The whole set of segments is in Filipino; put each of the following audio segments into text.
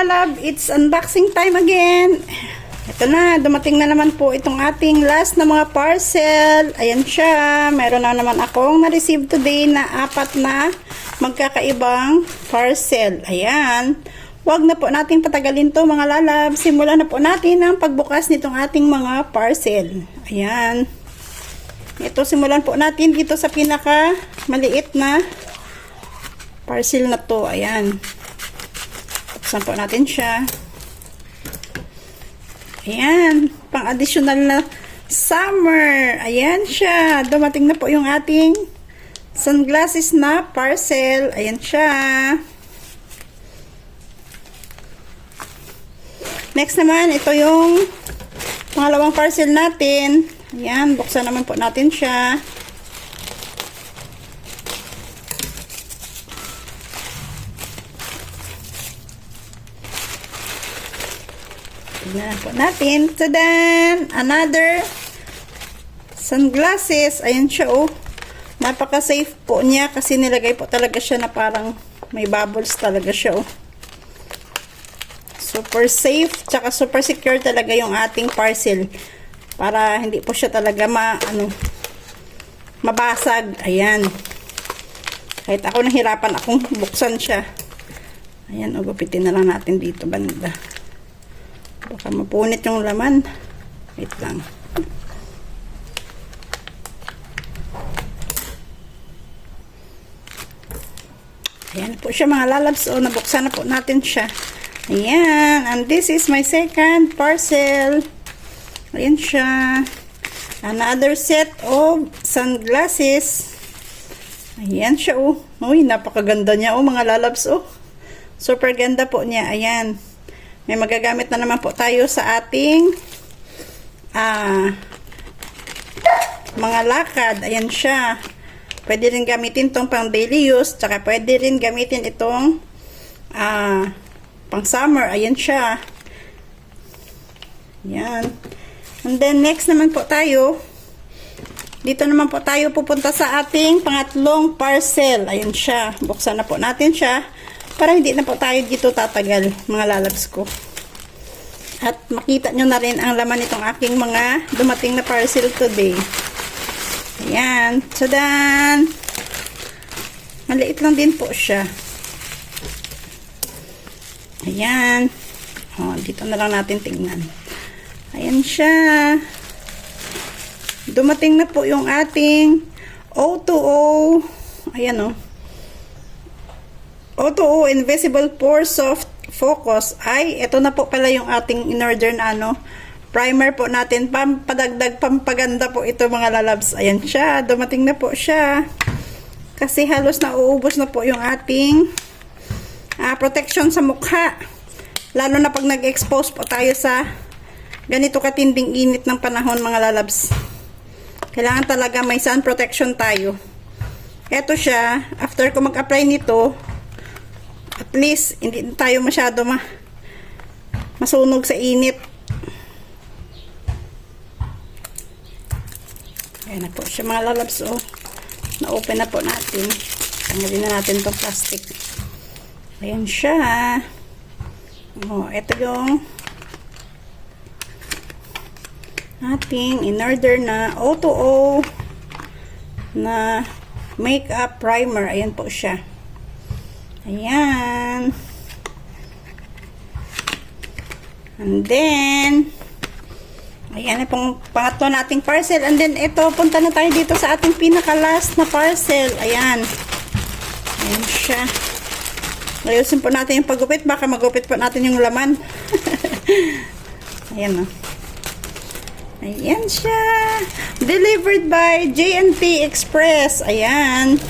lalab, it's unboxing time again. Ito na, dumating na naman po itong ating last na mga parcel. Ayan siya, meron na naman akong na-receive today na 4 na magkakaibang parcel. Ayan, wag na po natin patagalin to mga lalab. Simulan na po natin ang pagbukas nitong ating mga parcel. Ayan, ito simulan po natin dito sa pinaka maliit na parcel na to. Ayan, buksan po natin siya. Ayan, pang additional na summer. Ayan siya, dumating na po yung ating sunglasses na parcel. Ayan siya. Next naman, ito yung pangalawang parcel natin. Ayan, buksan naman po natin siya. Tignan po natin. Tadan! Another sunglasses. Ayan siya, oh. Napaka-safe po niya kasi nilagay po talaga siya na parang may bubbles talaga siya, oh. Super safe, tsaka super secure talaga yung ating parcel. Para hindi po siya talaga mabasag. Ayan. Kahit ako nahirapan akong buksan siya. Ayan, o, gupitin na lang natin dito banda. Baka mapunit yung laman. Wait lang. Ayan po siya mga lalabs. O, nabuksan na po natin siya. Ayan. And this is my second parcel. Ayan siya. Another set of sunglasses. Ayan siya, oh. Uy, napakaganda niya, oh, mga lalabs, oh. Super ganda po niya. Ayan. May magagamit na naman po tayo sa ating mga lakad. Ayan siya. Pwede rin gamitin itong pang daily use. Tsaka pwede rin gamitin itong pang summer. Ayan siya. Ayan. And then next naman po tayo. Dito naman po tayo pupunta sa ating pangatlong parcel. Ayan siya. Buksan na po natin siya. Para hindi na po tayo dito tatagal, mga lalabs ko. At makita nyo na rin ang laman nitong aking mga dumating na parcel today. Ayan. Tadan! Maliit lang din po siya. Ayan. O, dito na lang natin tingnan. Ayan siya. Dumating na po yung ating O2O. Ayan, o. O2O Invisible Pore Soft Focus. Ay, ito na po pala yung ating in-order na primer po natin. Pampadagdag, pampaganda po ito mga lalabs. Ayan siya. Dumating na po siya. Kasi halos na uubos na po yung ating protection sa mukha. Lalo na pag nag-expose po tayo sa ganito katinding init ng panahon mga lalabs. Kailangan talaga may sun protection tayo. Ito siya. After ko mag-apply nito, at least, hindi tayo masyado masunog sa init. Ayan na po siya mga lalabs, oh. Na-open na po natin. Tanggalin na natin itong plastic. Ayan siya. Oh, ito yung ating in-order na O2O na makeup primer. Ayan po siya. Ayan. And then, ayan na pong pangatlo nating parcel. And then, ito, punta na tayo dito sa ating pinaka-last na parcel. Ayan. Ayan siya. Ayusin po natin yung paggupit. Baka magupit po natin yung laman. Ayan, o. Ayan siya. Delivered by J&P Express. Ayan.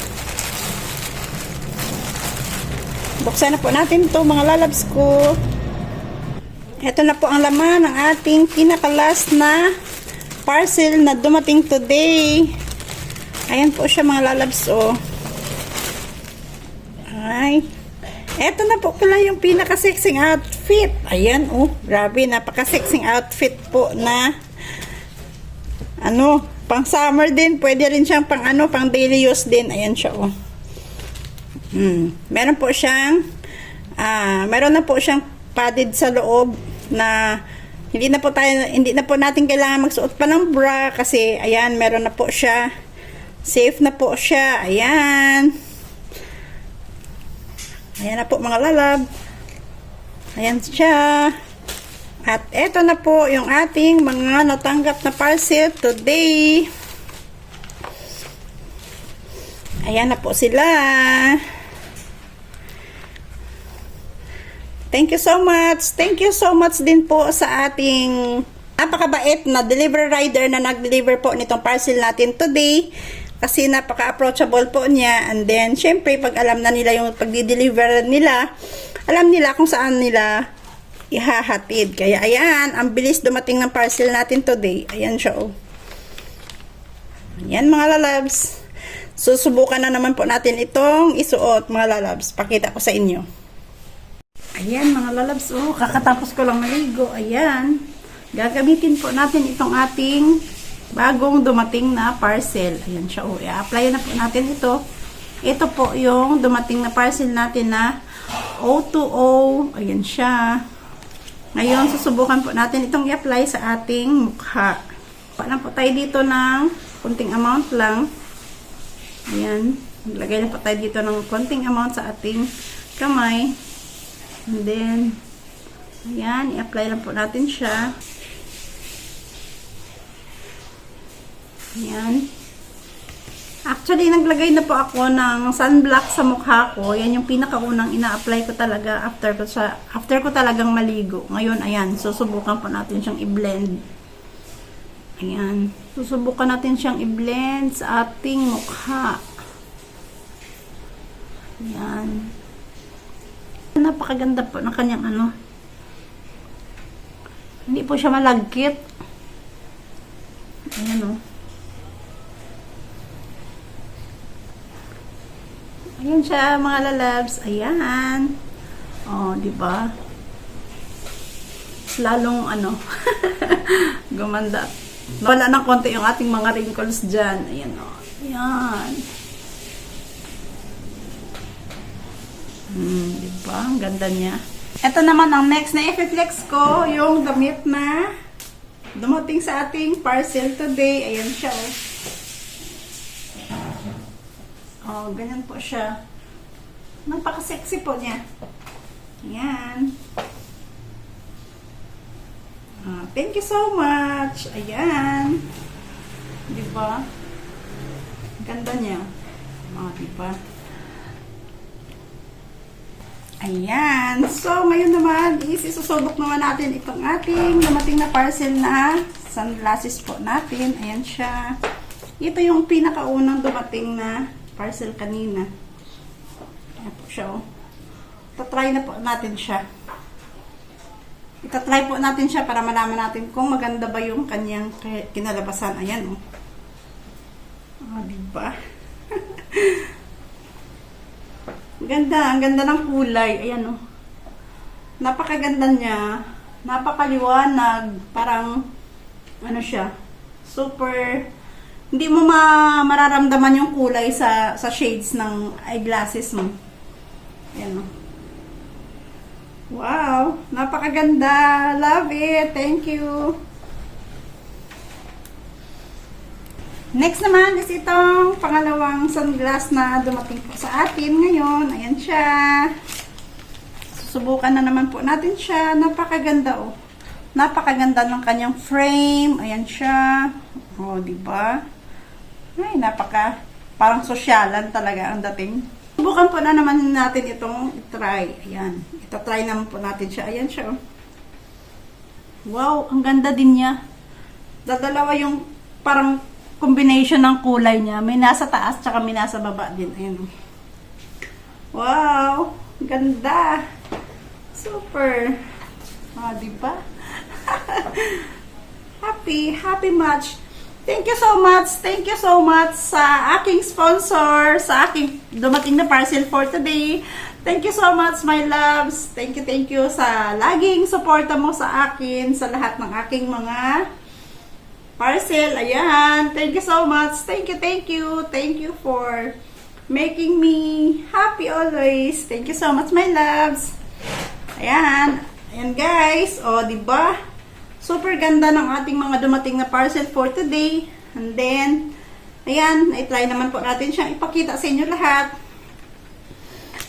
Buksan na po natin ito mga lalabs ko. Ito na po ang laman ng ating pinaka-last na parcel na dumating today. Ayan po siya mga lalabs, oh. Ay. Ito na po pala yung pinaka-sexing outfit. Ayan, oh. Grabe, napaka-sexing outfit po na pang summer din. Pwede rin siyang pang daily use din. Ayan siya, oh. Meron po siyang meron na po siyang padded sa loob na hindi na po natin kailangan magsuot pa ng bra kasi ayan, meron na po siya. Safe na po siya. Ayan. Ayan na po mga lalab. Ayan siya. At eto na po yung ating mga natanggap na parcel today. Ayan na po sila. Thank you so much. Thank you so much din po sa ating napakabait na delivery rider na nag-deliver po nitong parcel natin today. Kasi napaka-approachable po niya. And then, syempre, pag alam na nila yung pag-deliver nila, alam nila kung saan nila ihahatid. Kaya, ayan, ang bilis dumating ng parcel natin today. Ayan siya, oh. Ayan, mga lalabs. Susubukan na naman po natin itong isuot, mga lalabs. Pakita ko sa inyo. Ayan mga lalabs, oh, kakatapos ko lang maligo. Ayan, gagamitin po natin itong ating bagong dumating na parcel. Ayan siya, oh, i-apply na po natin ito. Ito po yung dumating na parcel natin na O2O. Ayan siya. Ngayon, susubukan po natin itong i-apply sa ating mukha. Paano po tayo dito ng konting amount lang. Ayan, maglagay na po tayo dito ng konting amount sa ating kamay. And then, ayan, i-apply lang po natin siya. Ayan. Actually, naglagay na po ako ng sunblock sa mukha ko. Yan yung pinakaunang ina-apply ko talaga after ko talagang maligo. Ngayon, ayan, susubukan po natin siyang i-blend. Ayan. Susubukan natin siyang i-blend sa ating mukha. Ayan. Napakaganda po ng kanyang ano. Hindi po siya malagkit. Ayan, oh. Ayan siya mga lalabs. Ayan. Oh, di ba? Lalong ano gumanda. Wala ng konti yung ating mga wrinkles dyan. Ayan, oh. Ayan. Diba? Ang ganda niya. Ito naman ang next na i-flex ko, yung damit na dumating sa ating parcel today. Ayan siya, oh. Oh, ganyan po siya. Napaka-sexy po niya. Ayan. Thank you so much. Ayan. Diba? Ganda niya. Diba? Ayan. So, ngayon naman, isusubok naman natin itong ating dumating na parcel na sunglasses po natin. Ayan siya. Ito yung pinakaunang dumating na parcel kanina. Ayan po siya, oh. Tatry na po natin siya. Itatry po natin siya para malaman natin kung maganda ba yung kanyang kinalabasan. Ayan, oh. Diba? Ganda, ang ganda ng kulay. Ayan, oh. Napakaganda niya. Napakaliwanag. Parang, ano siya, super, hindi mo mararamdaman yung kulay sa shades ng eyeglasses mo. Ayan, oh. Wow, napakaganda. Love it. Thank you. Next naman is itong pangalawang sunglass na dumating po sa atin ngayon. Ayan siya. Susubukan na naman po natin siya. Napakaganda, oh. Napakaganda ng kanyang frame. Ayan siya. Oh, diba? Ay, parang sosyalan talaga ang dating. Subukan po na naman natin itong try. Ayan. Ito-try naman po natin siya. Ayan siya, oh. Wow, ang ganda din niya. Dadalawa yung parang combination ng kulay niya. May nasa taas tsaka may nasa baba din. Ayan. Wow! Ganda! Super! Diba? Happy much! Thank you so much! Thank you so much sa aking sponsor, sa aking dumating na parcel for today. Thank you so much, my loves! Thank you sa laging suporta mo sa akin, sa lahat ng aking mga parcel. Ayan. Thank you so much. Thank you. Thank you for making me happy always. Thank you so much, my loves. Ayan. guys. O, di ba? Super ganda ng ating mga dumating na parcel for today. And then, ayan, i-try naman po natin siyang ipakita sa inyo lahat.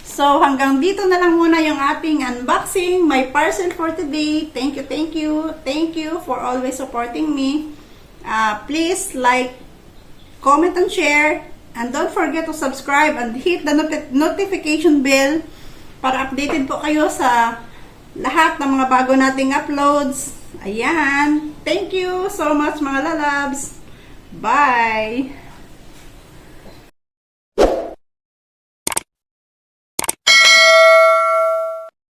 So, hanggang dito na lang muna yung ating unboxing, my parcel for today. Thank you, thank you. Thank you for always supporting me. Please like, comment, and share. And don't forget to subscribe and hit the notification bell para updated po kayo sa lahat ng mga bago nating uploads. Ayan. Thank you so much mga lalabs. Bye!